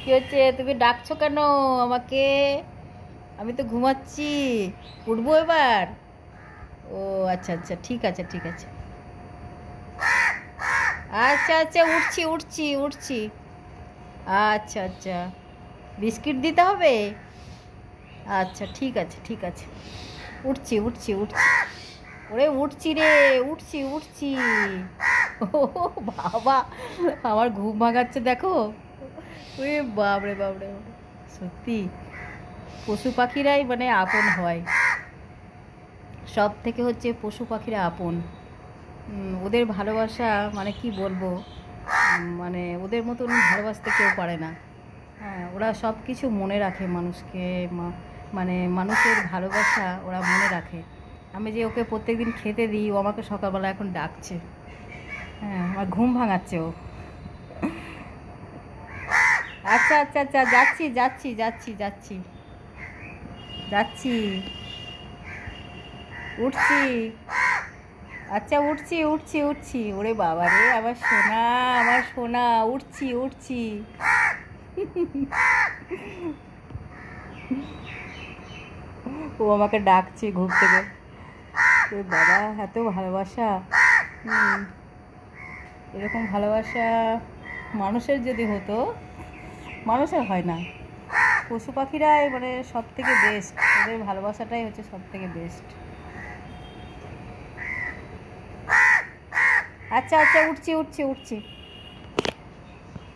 কি হচ্ছে? তুমি ডাকছো কেন আমাকে? আমি তো ঘুমাচ্ছি। উঠবো এবার? ও আচ্ছা আচ্ছা, ঠিক আছে ঠিক আছে। আচ্ছা আচ্ছা, উঠছি উঠছি উঠছি। আচ্ছা আচ্ছা, বিস্কিট দিতে হবে? আচ্ছা ঠিক আছে ঠিক আছে, উঠছি উঠছি উঠছি। ওরে উঠছি রে, উঠছি উঠছি। ও বাবা, আমার ঘুম ভাঙাচ্ছে দেখো। ওরে বাপরে বাপরে বাপরে। সত্যি পশু পাখিরাই মানে আপন হয়। সব থেকে হচ্ছে পশু পাখিরা আপন। ওদের ভালোবাসা মানে কি বলবো, মানে ওদের মতন ভালোবাসতে কেউ পারে না। হ্যাঁ, ওরা সব কিছু মনে রাখে মানুষকে, মানে মানুষের ভালোবাসা ওরা মনে রাখে। আমি যে ওকে প্রত্যেকদিন খেতে দিই, ও আমাকে সকালবেলা এখন ডাকছে। হ্যাঁ, আমার ঘুম ভাঙাচ্ছে ও। আচ্ছা আচ্ছা আচ্ছা, যাচ্ছি যাচ্ছি যাচ্ছি যাচ্ছি যাচ্ছি, উঠছি। আচ্ছা উঠছি উঠছি উঠছি। ওরে বাবা রে, আমার সোনা, আমার সোনা, উঠছি উঠছি। ও আমাকে ডাকছে ঘুম থেকে। ওরে বাবা, এত ভালোবাসা। হুম, এরকম ভালোবাসা মানুষের যদি হতো, মানুষের হয় না। পশু পাখিরাই মানে সব থেকে বেস্ট, ওদের ভালোবাসাটাই হচ্ছে সব থেকে বেস্ট। আচ্ছা আচ্ছা, উঠছি উঠছি উঠছি।